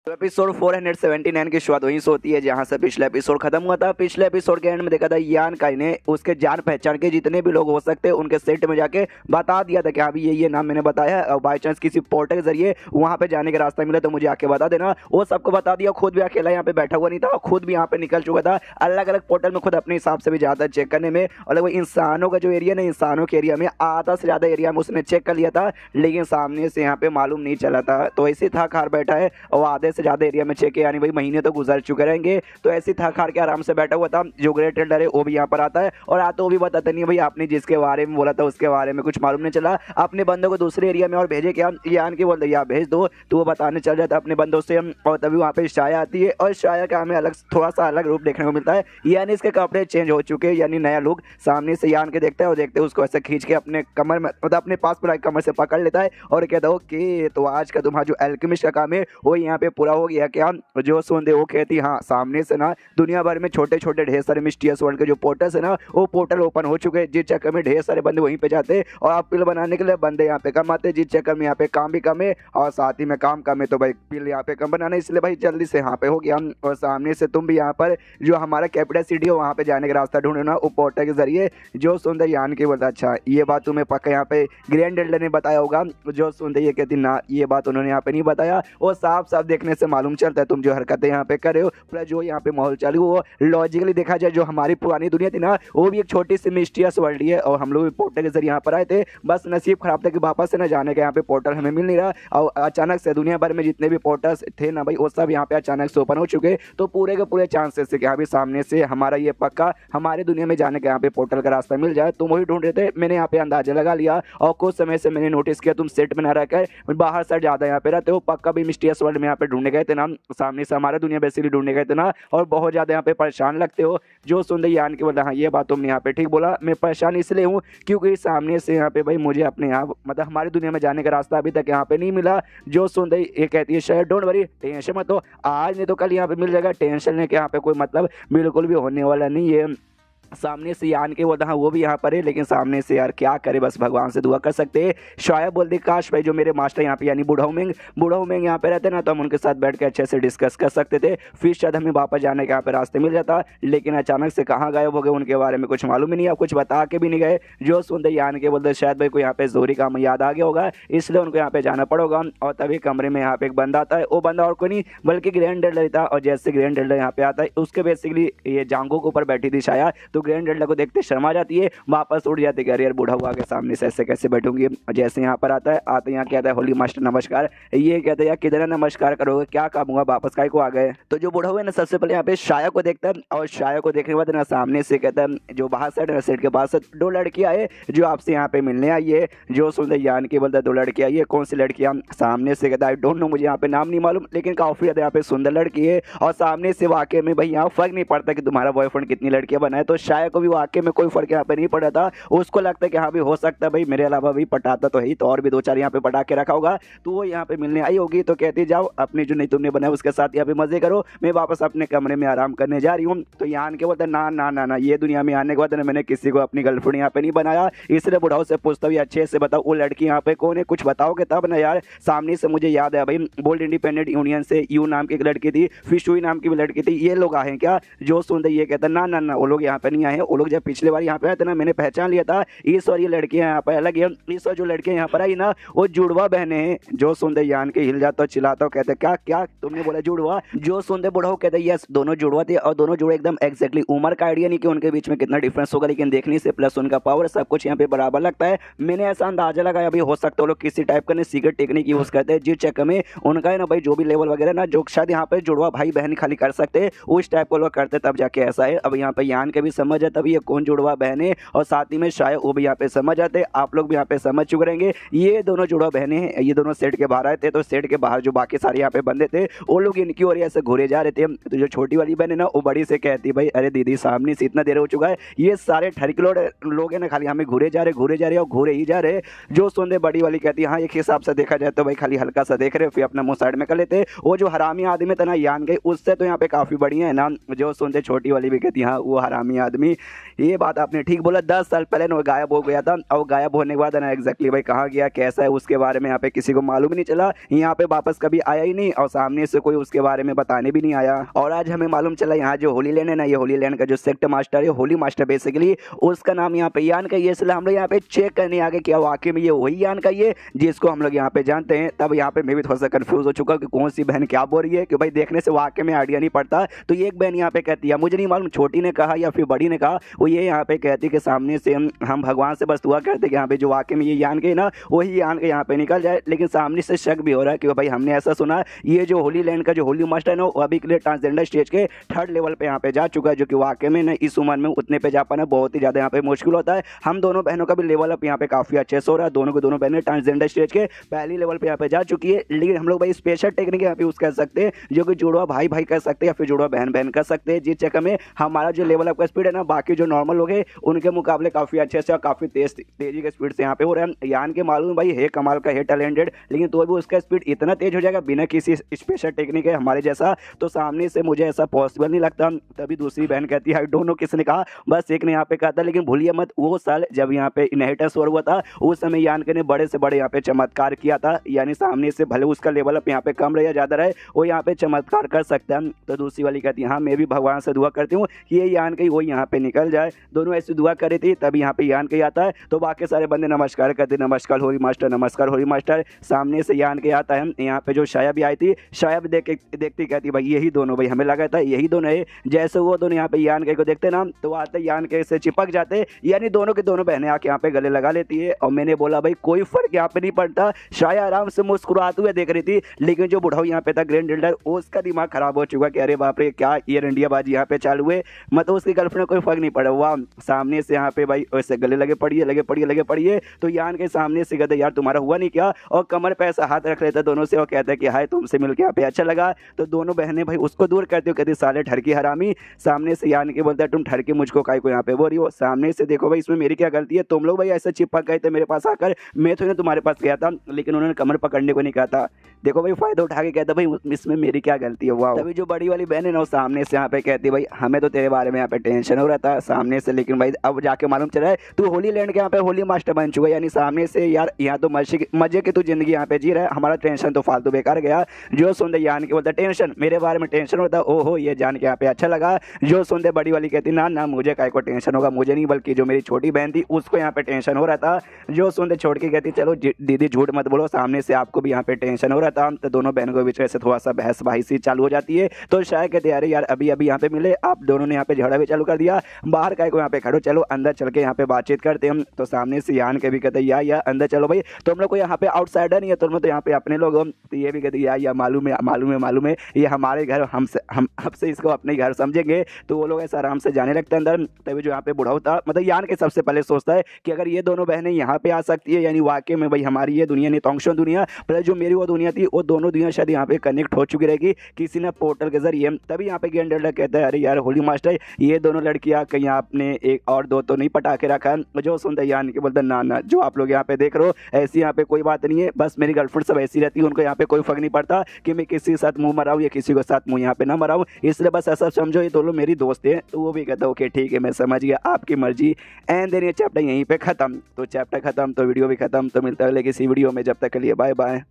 तो एपिसोड 479 की शुरुआत वहीं से होती है जहां से पिछला एपिसोड खत्म हुआ था। पिछले एपिसोड के एंड में देखा था यान काई ने उसके जान पहचान के जितने भी लोग हो सकते हैं उनके सेट में जाके बता दिया था कि हाँ भी ये नाम मैंने बताया है और बाई चांस किसी पोर्टल के जरिए वहां पे जाने का रास्ता मिला तो मुझे आके बता देना। वो सबको बता दिया, खुद भी अकेला यहाँ पे बैठा हुआ नहीं था और खुद भी यहाँ पे निकल चुका था अलग अलग पोर्टल में खुद अपने हिसाब से भी जाता चेक करने में। और वो इंसानों का जो एरिया ना, इंसानों के एरिया में आधा से ज्यादा एरिया में उसने चेक कर लिया था लेकिन सामने से यहाँ पे मालूम नहीं चला था। तो ऐसे था खार बैठा है और आधे से ज्यादा एरिया में चेक यानी भाई महीने तो गुजर चुके रहेंगे। तो ऐसी था खार के आराम से बैठा हुआ था। जो ग्रेट एल्डर है वो भी यहाँ पर आता है और आता वो भी बताता नहीं भाई आपने जिसके बारे में बोला था उसके बारे में कुछ मालूम नहीं चला। अपने बंदों को दूसरे एरिया में और भेजे क्या यान के बोलते या भेज दो तो वो बताने चल जाता अपने बंदों से। और तभी वहाँ पे शाया आती है और शाया का हमें अलग थोड़ा सा अलग रूप देखने को मिलता है। यानी इसके कपड़े चेंज हो चुके हैं, यानी नया लुक। सामने से यान के देखता है और देखते उसको ऐसे खींच के अपने कमर में मतलब अपने पास पूरा कमर से पकड़ लेता है और कहता है ओके तो आज का तुम्हारा जो एल्केमिस्ट का काम है वो यहाँ पे पूरा हो गया क्या। जो सुनते वो कहती हाँ सामने से ना दुनिया भर में छोटे छोटे ढेर सारे मिस्टीरियस वर्ल्ड के जो पोर्टल्स है ना वो पोर्टल ओपन हो चुके हैं जिस चक्कर में ढेर सारे बंदे वहीं पे जाते हैं और आप पिल बनाने के लिए बंदे यहाँ पे कम आते हैं जिस चक्कर में यहाँ पे काम भी कम है और साथ ही में काम कम है। तो भाई पिल यहाँ पे कम बनाना इसलिए भाई जल्दी से यहाँ पे हो गया। और सामने से तुम भी यहाँ पर जो हमारा कैपिटल सिटी है वहाँ पे जाने का रास्ता ढूंढो ना वो पोर्टल के जरिए। जो सुंदर यान की बोलता अच्छा ये बात तुम्हें पक्का यहाँ पे ग्रैंड एल्डर ने बताया होगा। जो सुंदर ये कहती ना ये बात उन्होंने यहाँ पे नहीं बताया। और साफ साफ देखने से मालूम चलता है तुम जो हरकतें यहाँ पे कर रहे हो प्लस जो यहाँ पे माहौल चालू वो लॉजिकली देखा जाए जो हमारी पुरानी दुनिया थी ना वो भी एक छोटी सी मिस्टीरियस वर्ल्ड ही है और हम लोग भी पोर्टल के जरिए यहाँ पर आए थे। बस नसीब खराब था कि वापस से ना जाने के यहाँ पे पोर्टल हमें मिल नहीं रहा और अचानक से दुनिया भर में जितने भी पोर्टल्स थे ना भाई वो सब यहाँ पे अचानक से ओपन हो चुके। तो पूरे के पूरे चांसेस है कि अभी सामने से हमारा ये पक्का हमारी दुनिया में जाने के यहाँ पे पोर्टल का रास्ता मिल जाए। तुम वही ढूंढ रहे थे, मैंने यहाँ पे अंदाजा लगा लिया और कुछ समय से मैंने नोटिस किया तुम सेट में ना रहकर बाहर से ज्यादा यहाँ पे रहते हो। पक्का भी मिस्टीरियस वर्ल्ड में यहाँ पे ढूंढने गए थे ना, सामने से हमारा दुनिया बेसिकली ढूंढने गए थे ना और बहुत ज्यादा यहाँ पे परेशान लगते हो। जो सुंदर यान के बोला हाँ ये बात तुमने यहाँ पे ठीक बोला, मैं परेशान इसलिए हूँ क्योंकि सामने से यहाँ पे भाई मुझे अपने यहाँ मतलब हमारी दुनिया में जाने का रास्ता अभी तक यहाँ पे नहीं मिला। जो सुंदर ये कहती है शायद डोंट वरी टेंशन मत हो, आज नहीं तो कल यहाँ पे मिल जाएगा, टेंशन लेके यहाँ पे कोई मतलब बिल्कुल भी होने वाला नहीं है। सामने से यान के बोलता हाँ वो भी यहाँ पर है लेकिन सामने से यार क्या करे बस भगवान से दुआ कर सकते हैं। शायद बोलते काश भाई जो मेरे मास्टर यहाँ पे यानी बूढ़ा उमेंग यहाँ पे रहते ना तो हम उनके साथ बैठ के अच्छे से डिस्कस कर सकते थे, फिर शायद हमें वापस जाने के यहाँ पे रास्ते मिल जाता। लेकिन अचानक से कहाँ गायब हो गए उनके बारे में कुछ मालूम ही नहीं, आप कुछ बता के भी नहीं गए। जो सुनते यान के बोलते शायद भाई को यहाँ पे जोरी काम याद आ गया होगा इसलिए उनको यहाँ पे जाना पड़ेगा। और तभी कमरे में यहाँ पे एक बंदा आता है, वो बंदा और कोई नहीं बल्कि ग्रैंड एल्डर था। और जैसे ग्रैंड एल्डर यहाँ पे आता है उसके बेसिकली ये जांघों के ऊपर बैठी थी शायद, तो ग्रैंड एल्डर को देखते शर्मा जाती है, वापस उड़ जाती है यार बूढ़ा हुआ के सामने से ऐसे कैसे बैठूंगी। जैसे यहाँ पर आता है आते यहाँ कहता है होली मास्टर नमस्कार, ये कहते हैं यार किधर नमस्कार करोगे क्या काम हुआ वापस काय को आ गए। तो जो बूढ़ा हुआ है ना सबसे पहले यहाँ पे शाया को देखता है और शाया को देखने के बाद ना सामने से कहता है जो बाहर साइड सेट के पास दो लड़कियां है जो आपसे यहाँ पे मिलने आई है। जो सुनते यान के बोलता है दो लड़कियां आई है, कौन सी लड़कियां। सामने से कहता है आई डोंट नो, मुझे यहाँ पे नाम नहीं मालूम लेकिन काफी ज्यादा यहाँ पे सुंदर लड़की है। और सामने से वाकई में भाई यहाँ फर्क नहीं पड़ता कि तुम्हारा बॉयफ्रेंड कितनी लड़कियां बनाए, तो शाया को भी वाकई में कोई फर्क यहाँ पे नहीं पड़ा था। उसको लगता है कि हाँ भी हो सकता है भाई मेरे अलावा भी पटाता तो है तो और भी दो चार यहाँ पे पटा के रखा होगा, तो वो यहाँ पे मिलने आई होगी। तो कहती जाओ अपनी जो नहीं तुमने बनाया उसके साथ यहाँ पे मजे करो, मैं वापस अपने कमरे में आराम करने जा रही हूँ। तो यान के बोलते ना ना ना ना ये दुनिया में आने के बाद मैंने किसी को अपनी गर्लफ्रेंड यहाँ पे नहीं बनाया, इसलिए बुढ़ाओ से पूछता हुई अच्छे से बताओ वो लड़की यहाँ पे कौन है, कुछ बताओगे तब ना यार। सामने से मुझे याद है भाई बोल्ड इंडिपेंडेंट यूनियन से यू नाम की एक लड़की थी, फिशुई नाम की भी लड़की थी, ये लोग आए क्या। जो सुनते ये कहता ना ना ना वो लोग यहाँ पे नहीं आए, वो लोग जब पिछले बार यहाँ पे आए थे ना मैंने पहचान लिया था, इस और ये लड़कियां यहाँ पर अलग है। इस और जो लड़कियां यहाँ पर आई ना वो जुड़वा बहने हैं। जो सुनते यान के हिल जाता चिल्लाता कहते क्या क्या तुमने बोला जुड़वा। जो सुनते बुढ़ाओ कहते यस दोनों जुड़वा थे और दोनों जुड़े एकदम एग्जैक्टली, उम्र का आइडिया नहीं कि उनके बीच में कितना डिफरेंस होगा लेकिन देखने से प्लस उनका पावर सब कुछ यहाँ पे बराबर लगता है। मैंने ऐसा अंदाजा लगाया अभी हो सकता है लोग किसी टाइप का सीक्रेट टेक्निक यूज करते हैं जिस चक्कर में उनका है ना भाई जो भी लेवल वगैरह ना जो शायद यहाँ पे जुड़वा भाई बहन खाली कर सकते हैं उस टाइप को लोग करते तब जाके ऐसा है। अब यहाँ पे यान के भी समझ है तभी ये कौन जुड़वा बहन है और साथ ही में शायद वो भी यहाँ पे समझ आते, आप लोग भी यहाँ पे समझ चुके रहेंगे। ये दोनों जुड़वा बहनें हैं, ये दोनों सेट के बाहर आए थे तो सेट के बाहर जो बाकी सारे यहाँ पे बंदे थे वो लोग इनकी ओर ऐसे घूरे जा रहे थे। तो जो छोटी वाली बहन है ना वो बड़ी से कहती भाई अरे दीदी सामने से इतना देर हो चुका है, ये सारे ठरकिलोड लोग है ना खाली हमें घूरे जा रहे और घूरे ही जा रहे। जो सुनते बड़ी वाली कहती हाँ एक हिसाब से देखा जाए तो भाई खाली हल्का सा देख रहे फिर अपना मुंह साइड में कर लेते। वो जो हरामी आदमी था ना यान गई उससे तो यहाँ पे काफी बढ़िया है ना। जो सुनते छोटी वाली भी कहती हाँ वो हरामी आदमी। ये बात आपने ठीक बोला, 10 साल पहले ना वो गायब हो गया था और गायब होने के बाद ना एग्जैक्टली भाई कहाँ गया कैसा है उसके बारे में यहाँ पे किसी को मालूम ही नहीं चला, यहाँ पे वापस कभी आया ही नहीं और सामने से कोई उसके बारे में बताने भी नहीं आया। और आज हमें मालूम चला यहाँ जो होली लैंड है ना, ये होली लैंड का जो सेक्टर मास्टर है, होली मास्टर बेसिकली उसका नाम यहाँ पे यान का ही है। इसलिए हम लोग यहाँ पे चेक करने आ गए क्या वाकई में ये वही यान का ही है जिसको हम लोग यहाँ पे जानते हैं। तब यहाँ पे मैं भी थोड़ा सा कंफ्यूज हो चुका कि कौन सी बहन क्या बोल रही है, कि भाई देखने से वाकई में आइडिया नहीं पड़ता। तो एक बहन यहाँ पे कहती है, मुझे नहीं मालूम छोटी ने कहा या फिर बड़ी ने कहा, वो ये यहाँ पे कहती है कि सामने से हम भगवान से बस दुआ करते कि यहाँ पे जो वाकई में ये यान के ना वही यान के यहाँ पे निकल जाए। लेकिन सामने से शक भी हो रहा है कि भाई हमने ऐसा सुना ये जो होली लैंड का जो होली मास्टर है ना वो अभी के लिए ट्रांसजेंडर स्टेज के 3rd लेवल पे यहाँ पे जा चुका है, जो कि वाकई में ना इस उम्र में उतने पे जा पाना बहुत ही ज़्यादा यहाँ पे मुश्किल होता है। हम दोनों बहनों का भी लेवल अप यहाँ पे काफ़ी अच्छे से हो रहा है, दोनों को दोनों बहनें ट्रांसजेंडर स्टेज के पहली लेवल पे यहाँ पे जा चुकी है। लेकिन हम लोग भाई स्पेशल टेक्निक यहाँ पे यूज़ कर सकते हैं, जो कि जुड़वा भाई भाई कर सकते हैं या फिर जुड़वा बहन बहन कर सकते हैं, जिस चक्कर में हमारा जो लेवल अप का स्पीड है ना बाकी जो नॉर्मल लोग हैं उनके मुकाबले काफ़ी अच्छे से और काफ़ी तेजी के स्पीड से यहाँ पे हो रहा है। यान के मालूम भाई है कमाल का है टैलेंटेड, लेकिन तो भी उसका स्पीड इतना तेज हो जाएगा बिना किसी स्पेशल टेक्निक है हमारे जैसा, तो सामने से मुझे ऐसा पॉसिबल नहीं लगता। तभी दूसरी बहन कहती है आई डोंट नो किसने कहा, बस एक ने यहाँ पे कहा था। लेकिन भूलिए मत वो साल जब यहाँ पे इनहेरिटेंस वॉर हुआ था उस समय यान के ने बड़े से बड़े यहाँ पे चमत्कार किया था, यानी सामने से भले उसका लेवल अप यहाँ पे कम रहे या ज़्यादा रहे वो यहाँ पे चमत्कार कर सकता है। तो दूसरी वाली कहती है हाँ मैं भी भगवान से दुआ करती हूँ कि ये यान के वो यहाँ पे निकल जाए। दोनों ऐसी दुआ करी थी तभी यहाँ पे यान के आता है, तो बाकी सारे बंदे नमस्कार करते, नमस्कार होली मास्टर, नमस्कार होली मास्टर। सामने से यान के आता है, यहाँ पे जो शाया भी आई थी, शाया भी देखती कहती भाई यही दोनों, भाई हमें लगा था यही दोनों है। जैसे वो दोनों यहाँ पे यान के को देखते ना तो आते यान के से चिपक जाते, यानी दोनों के दोनों बहनें आके यहाँ पे गले लगा लेती है। और मैंने बोला भाई कोई फर्क यहाँ पे नहीं पड़ता, शाया आराम से मुस्कुराते हुए देख रही थी, लेकिन जो बुढ़ाऊ यहाँ पे था ग्रैंड एल्डर उसका दिमाग खराब हो चुका कि अरे बाप रे क्या ये इंडियाबाजी यहाँ पे चालू है। मतलब उसकी गर्लफ्रेंड कोई फर्क नहीं पड़ा, वाह सामने से यहाँ पे भाई वैसे गले लगे पड़िए। तो यान के सामने से कहते यार तुम्हारा हुआ नहीं क्या, और कमर पे ऐसा हाथ रख लेता दोनों से और कहता है कि हाय तुमसे मिलकर यहाँ पे अच्छा लगा। तो दोनों बहनें भाई उसको दूर करते हो, कहती साले ठरकी हरामी। सामने से यान के बोलता है तुम ठरकी मुझको काय को यहाँ पे बोल रही हो, सामने से देखो भाई इसमें मेरी क्या गलती है, तुम लोग भाई ऐसे चिपक गए थे मेरे पास आकर, मैं तो तुम्हारे पास गया था लेकिन उन्होंने कमर पकड़ने को नहीं कहा था। देखो भाई फायदा उठा के कहता भाई इसमें मेरी क्या गलती है। वाह तभी जो बड़ी वाली बहन है ना वो सामने से यहाँ पे कहती भाई हमें तो तेरे बारे में यहाँ पे टेंशन हो रहा था सामने से, लेकिन भाई अब जाके मालूम चला है तू होली लैंड के यहाँ पे होली मास्टर बन चुका है, यानी सामने से यार यहाँ तो मजे की तू जिंदगी यहाँ पे जी रहा है, हमारा टेंशन तो फालतू बेकार गया। जो सुनते यान के बोलता टेंशन मेरे बारे में टेंशन होता, ओहो ये जान के यहाँ पे अच्छा लगा। जो सुनते बड़ी वाली कहती ना ना मुझे काय को टेंशन होगा, मुझे नहीं बल्कि जो मेरी छोटी बहन थी उसको यहाँ पे टेंशन हो रहा था। जो सुनते छोड़ के कहती चलो दीदी झूठ मत बोलो, सामने से आपको भी यहाँ पे टेंशन हो रहा था। तो दोनों बहनों के बीच में से थोड़ा सा बहस बाहिसी चालू हो जाती है। तो शायद कहते अरे यार अभी यहाँ पे मिले, आप दोनों ने यहाँ पे झगड़ा भी चालू कर दिया, बाहर काय को यहाँ पे खड़ो, चलो अंदर चल के यहाँ पे बातचीत करते हम। तो सामने से यान के भी कहते या अंदर चलो भाई, तुम लोग को यहाँ पे आउटसाइडर नहीं है, तुम लोग तो यहाँ पे अपने लोग हो। तो ये भी कहते या मालूम है ये हमारे घर, हम आपसे इसको अपने घर समझेंगे। तो वो लोग ऐसा आराम से जाने लगते हैं अंदर। तभी जो यहाँ पे बुढ़ा होता मतलब यान के सबसे पहले सोचता है कि अगर ये दोनों बहनें यहाँ पे आ सकती है, यानी वाकई में भाई हमारी ये दुनिया नहीं तोंगशो दुनिया, पर जो मेरी वो दुनिया थी वो दोनों दुनिया शायद यहाँ पे कनेक्ट हो चुकी रहेगी किसी ना पोर्टल के जरिए। तभी यहाँ पे ग्रैंड एल्डर कहता है अरे यार होली मास्टर ये दोनों लड़कियाँ कहीं आपने एक और दो तो नहीं पटा के रखा। जो सुनते यान के बोलते ना जो आप लोग यहाँ पे देख रहे हो ऐसी यहाँ पे कोई बात नहीं है, बस मेरी गर्लफ्रेंड सब ऐसी रहती है, उनको यहाँ पे कोई फर्क नहीं पड़ता कि मैं किसी के साथ मुंह मराऊँ या किसी के साथ मुंह यहाँ पे ना मराऊँ, इसलिए बस ऐसा समझो ये दोनों मेरी दोस्त हैं। तो वो भी कहता है ओके ठीक है मैं समझ गया आपकी मर्जी। एंड देन ये चैप्टर यहीं पे खत्म। तो चैप्टर खत्म तो वीडियो भी खत्म। तो मिलता है अगले किसी वीडियो में, जब तक के लिए बाय बाय।